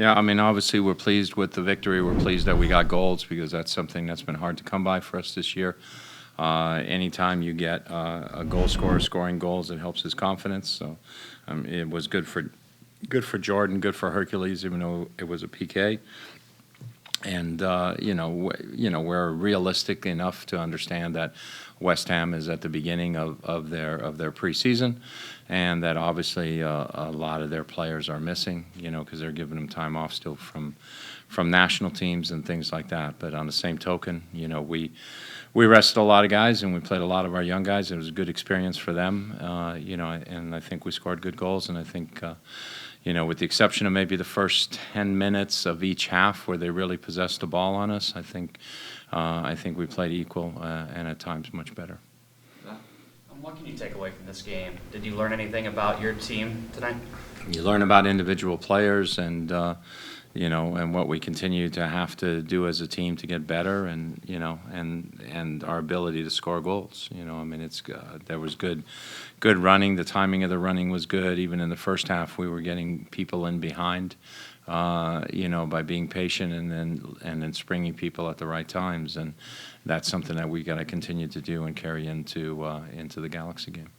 Yeah, I mean, obviously, we're pleased with the victory. We're pleased that we got goals because that's something that's been hard to come by for us this year. Anytime you get a goal scorer scoring goals, it helps his confidence. So it was good for Jordan, good for Hercules, even though it was a PK. And we're realistic enough to understand that West Ham is at the beginning of their preseason, and that obviously a lot of their players are missing, because they're giving them time off still from national teams and things like that. But on the same token, we rested a lot of guys and we played a lot of our young guys. It was a good experience for them, and I think we scored good goals. And I think, with the exception of maybe the first 10 minutes of each half where they really possessed the ball on us, I think we played equal and at times much better. What can you take away from this game? Did you learn anything about your team tonight? You learn about individual players and and what we continue to have to do as a team to get better, and our ability to score goals. I mean, there was good running. The timing of the running was good. Even in the first half, we were getting people in behind, by being patient and then springing people at the right times, and that's something that we got to continue to do and carry into the Galaxy game.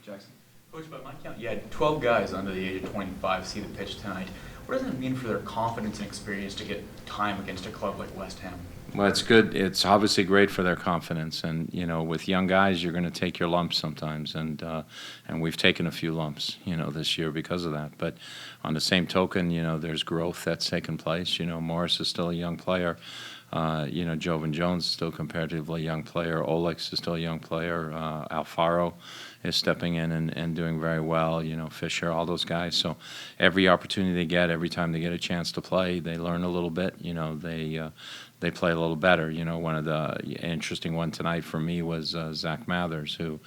Jackson. Coach, by my count, you had 12 guys under the age of 25 see the pitch tonight. What does it mean for their confidence and experience to get time against a club like West Ham? Well, it's good. It's obviously great for their confidence, and with young guys, you're going to take your lumps sometimes, and we've taken a few lumps, this year because of that. But on the same token, there's growth that's taken place. Morris is still a young player. Jovan Jones is still comparatively a young player. Olex is still a young player. Alfaro is stepping in and doing very well. Fisher, all those guys. So every opportunity they get, every time they get a chance to play, they learn a little bit. They play a little better. One of the interesting one tonight for me was Zach Mathers, who,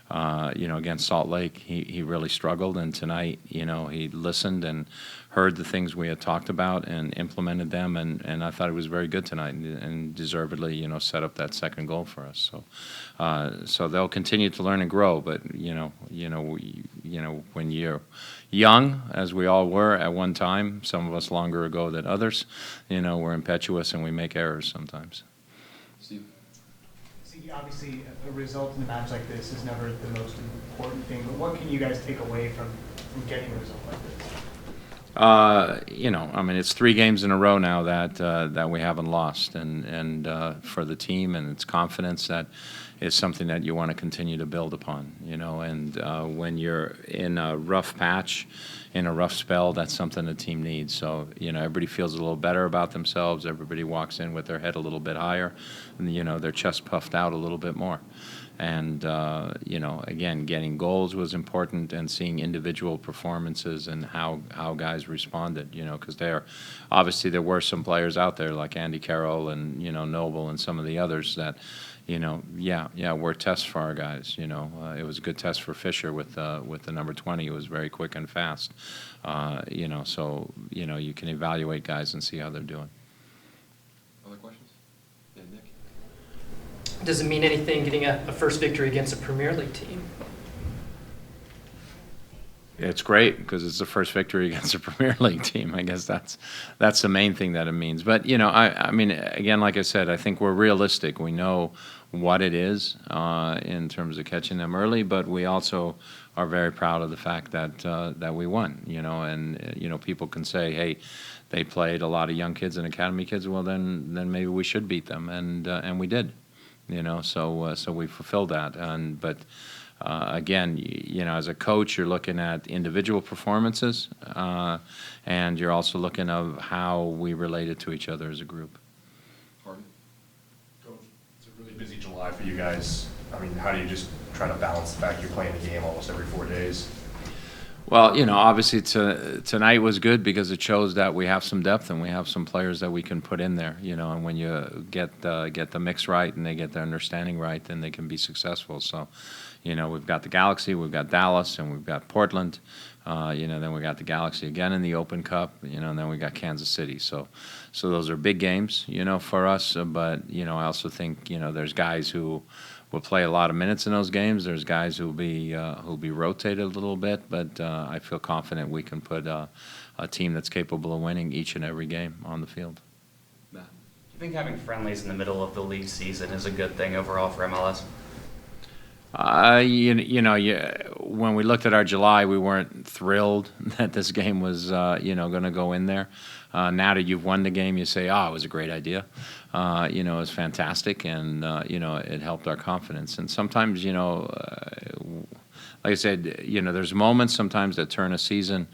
against Salt Lake, he really struggled. And tonight, he listened and heard the things we had talked about and implemented them. And I thought he was very good tonight and deservedly, set up that second goal for us. So they'll continue to learn and grow. But when you're young, as we all were at one time, some of us longer ago than others, we're impetuous and we make errors sometimes. Steve. Obviously, a result in a match like this is never the most important thing, but what can you guys take away from getting a result like this? I mean, it's 3 games in a row now that we haven't lost, and for the team and its confidence, that is something that you want to continue to build upon. And when you're in a rough patch, in a rough spell, that's something the team needs. So everybody feels a little better about themselves. Everybody walks in with their head a little bit higher, and their chest puffed out a little bit more. And, again, getting goals was important, and seeing individual performances and how guys responded, because obviously there were some players out there like Andy Carroll and, Noble and some of the others that, were tests for our guys. It was a good test for Fisher with the number 20. It was very quick and fast. So, you can evaluate guys and see how they're doing. Other questions? Yeah, Nick. Does it mean anything getting a first victory against a Premier League team? It's great because it's the first victory against a Premier League team. I guess that's the main thing that it means. But I mean, again, like I said, I think we're realistic. We know what it is in terms of catching them early, but we also are very proud of the fact that we won. And people can say, hey, they played a lot of young kids and academy kids. Well, then maybe we should beat them, and we did. So we fulfilled that. But again, as a coach, you're looking at individual performances, and you're also looking at how we related to each other as a group. Harvey? Coach, it's a really busy July for you guys. I mean, how do you just try to balance the fact you're playing a game almost every 4 days? Well, obviously tonight was good because it shows that we have some depth and we have some players that we can put in there. And when you get the mix right and they get the understanding right, then they can be successful. So, we've got the Galaxy, we've got Dallas, and we've got Portland. Then we got the Galaxy again in the Open Cup. And then we got Kansas City. So those are big games, for us. But I also think there's guys who will play a lot of minutes in those games. There's guys who'll be rotated a little bit, but I feel confident we can put a team that's capable of winning each and every game on the field. Do you think having friendlies in the middle of the league season is a good thing overall for MLS? When we looked at our July, we weren't thrilled that this game was, going to go in there. Now that you've won the game, you say, it was a great idea. It was fantastic, and, it helped our confidence. And sometimes, like I said, there's moments sometimes that turn a season,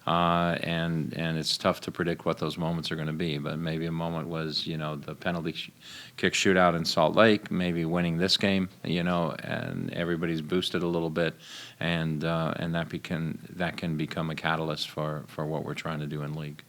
and it's tough to predict what those moments are going to be. But maybe a moment was, the penalty kick shootout in Salt Lake, maybe winning this game, and everybody's boosted a little bit, and that can become a catalyst for what we're trying to do in league.